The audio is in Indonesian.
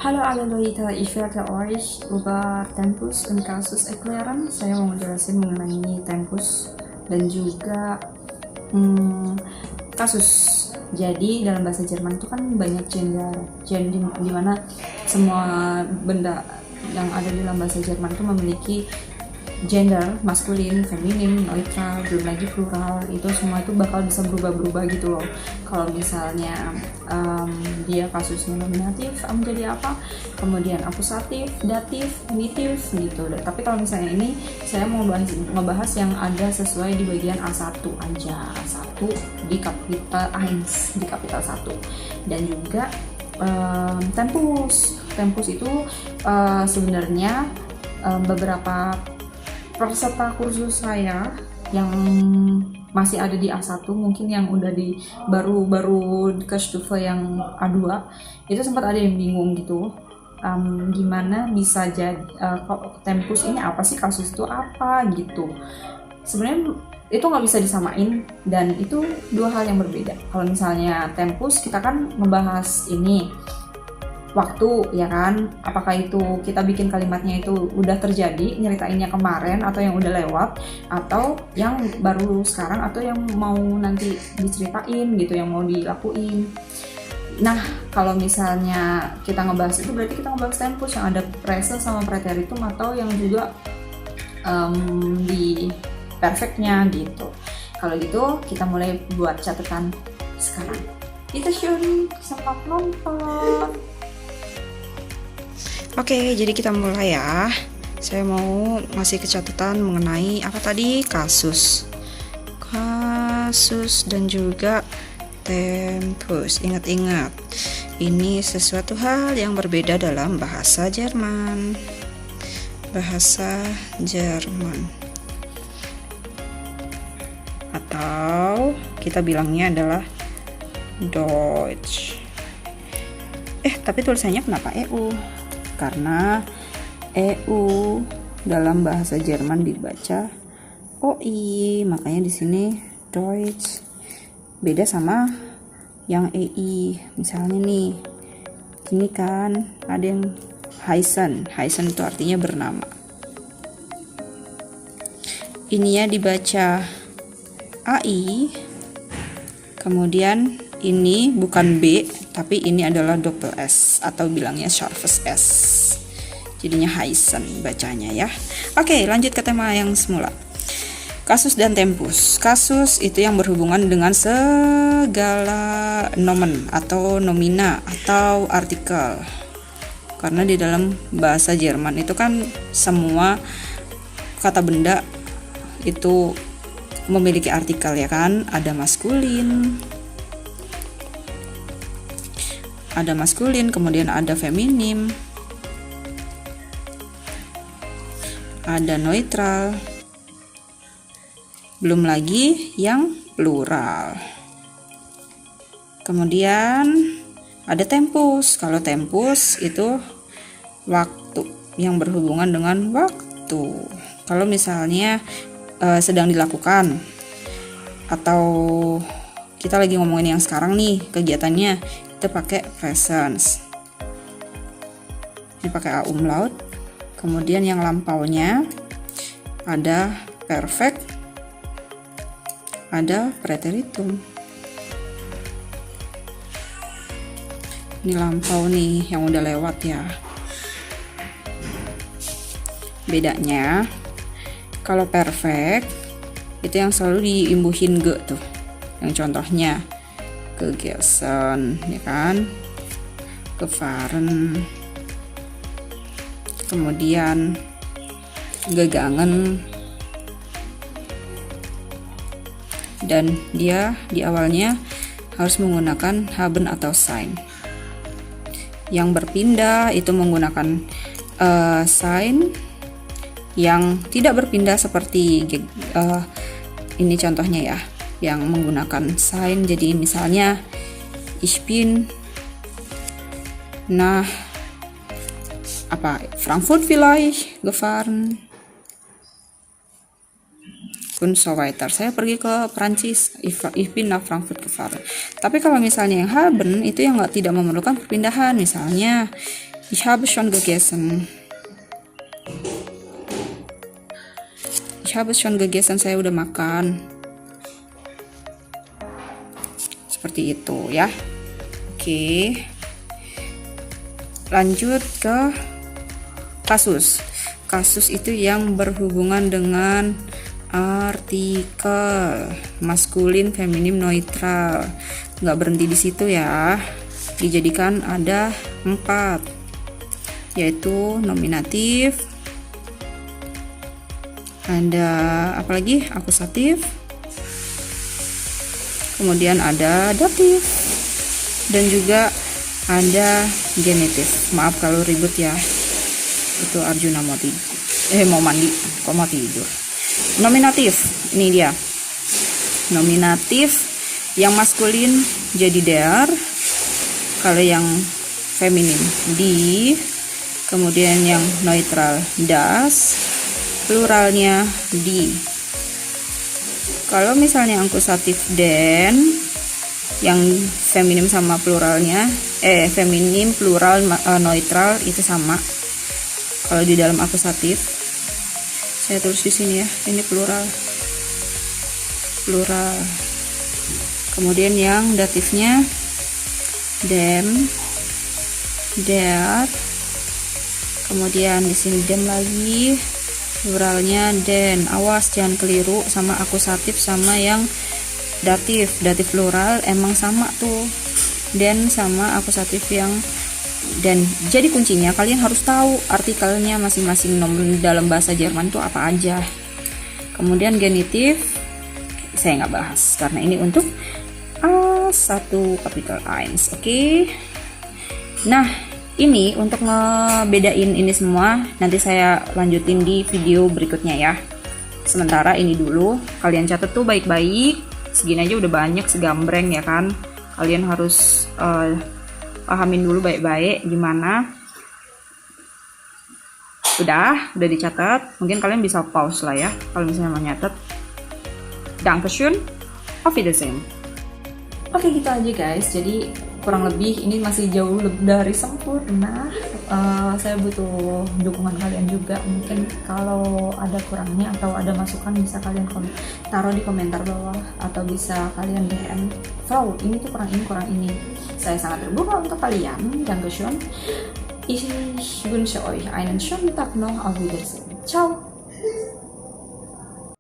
Hallo alle Leute, ich werde euch über Tempus und Kasus erklären. Saya mau menjelaskan mengenai tempus dan juga kasus. Jadi dalam bahasa Jerman itu kan banyak gender, di mana semua benda yang ada di dalam bahasa Jerman itu memiliki gender, maskulin, feminin, neutral, belum lagi plural. Itu semua itu bakal bisa berubah-berubah gitu loh. Kalau misalnya dia kasusnya nominatif menjadi apa, kemudian akusatif, datif, genitif gitu. Tapi kalau misalnya ini saya mau ngebahas yang ada sesuai di bagian A1 aja, A1 di kapital 1, di kapital 1. Dan juga tempus itu sebenarnya beberapa peserta kursus saya yang masih ada di A1, mungkin yang udah di baru ke Stufe yang A2 itu sempat ada yang bingung gitu, gimana bisa jadi kok tempus ini apa sih, kasus itu apa gitu. Sebenarnya itu nggak bisa disamain dan itu dua hal yang berbeda. Kalau misalnya tempus kita kan ngebahas ini waktu, ya kan, apakah itu kita bikin kalimatnya itu udah terjadi, nyeritainnya kemarin atau yang udah lewat, atau yang baru sekarang, atau yang mau nanti diceritain gitu, yang mau dilakuin. Nah, kalau misalnya kita ngebahas itu berarti kita ngebahas tempus yang ada present sama preteritum, atau yang juga di perfectnya gitu. Kalau gitu kita mulai buat catatan sekarang. Itu Shuri, selamat nonton. Oke, jadi kita mulai ya. Saya mau ngasih catatan mengenai apa tadi? Kasus dan juga tempus. Ingat-ingat, ini sesuatu hal yang berbeda dalam bahasa Jerman. Atau kita bilangnya adalah Deutsch. Tapi tulisannya kenapa EU? Karena EU dalam bahasa Jerman dibaca OI, makanya di sini Deutsch. Beda sama yang EI. Misalnya nih, ini kan ada yang Heißen itu artinya bernama. Ini ya dibaca AI. Kemudian ini bukan B, tapi ini adalah double S atau bilangnya scharfes S. Jadinya Heißen bacanya ya. Oke, lanjut ke tema yang semula. Kasus dan tempus. Kasus itu yang berhubungan dengan segala nomen atau nomina atau artikel. Karena di dalam bahasa Jerman itu kan semua kata benda itu memiliki artikel, ya kan? Ada maskulin, kemudian ada feminim, ada neutral, belum lagi yang plural. Kemudian ada tempus. Kalau tempus itu waktu, yang berhubungan dengan waktu. Kalau misalnya sedang dilakukan, atau kita lagi ngomongin yang sekarang nih kegiatannya, kita pakai presence. Ini pakai A umlaut. Kemudian yang lampaunya ada perfect, ada preteritum. Ini lampau nih yang udah lewat ya. Bedanya kalau perfect itu yang selalu diimbuhin ge tuh. Yang contohnya gegessen, ya kan? Gefahren. Kemudian gegangen. Dan dia di awalnya harus menggunakan haben atau sein. Yang berpindah itu menggunakan sein. Yang tidak berpindah seperti ini contohnya ya, yang menggunakan sein. Jadi misalnya ich bin nach Frankfurt vielleicht gefahren und so weiter. Saya pergi ke Prancis, ich bin nach Frankfurt gefahren. Tapi kalau misalnya yang haben itu yang tidak memerlukan perpindahan, misalnya Ich habe schon gegessen. Ich habe schon gegessen, saya udah makan. Seperti itu ya. Oke. Lanjut ke kasus. Kasus itu yang berhubungan dengan artikel maskulin, feminim, neutral. Nggak berhenti di situ ya. Dijadikan ada 4, yaitu nominatif, ada apa lagi, akusatif, kemudian ada datif, dan juga ada genitif. Maaf kalau ribut ya, itu Arjuna mau tidur, mau mandi, kok mau tidur. Nominatif, ini dia nominatif. Yang maskulin jadi der, kalau yang feminim di, kemudian yang neutral das, pluralnya di. Kalau misalnya akusatif den, yang feminim sama pluralnya feminim, plural, neutral itu sama. Kalau di dalam akusatif, saya tulis di sini ya, ini plural. Kemudian yang datifnya dem, der, kemudian di sini dem lagi, pluralnya den. Awas jangan keliru sama akusatif sama yang datif. Datif plural emang sama tuh, den sama akusatif yang dan. Jadi kuncinya kalian harus tahu artikelnya masing-masing dalam bahasa Jerman tuh apa aja. Kemudian genitif saya nggak bahas karena ini untuk A1 kapital 1, oke. Nah, ini untuk ngebedain ini semua nanti saya lanjutin di video berikutnya ya. Sementara ini dulu kalian catat tuh baik-baik. Segini aja udah banyak, segambreng ya kan. Kalian harus pahamin dulu baik-baik gimana. Udah dicatat. Mungkin kalian bisa pause lah ya kalau misalnya mau nyatet. Dankeschön, auf Wiedersehen. Oke, gitu aja guys. Jadi kurang lebih ini masih jauh dari sempurna. Saya butuh dukungan kalian juga. Mungkin kalau ada kurangnya atau ada masukan bisa kalian taruh di komentar bawah, atau bisa kalian DM, Frau, ini tuh kurang ini. Saya sangat terbuka untuk kalian. Dankeschön. Ich wünsche euch einen schönen Tag noch. Auf Wiedersehen. Ciao.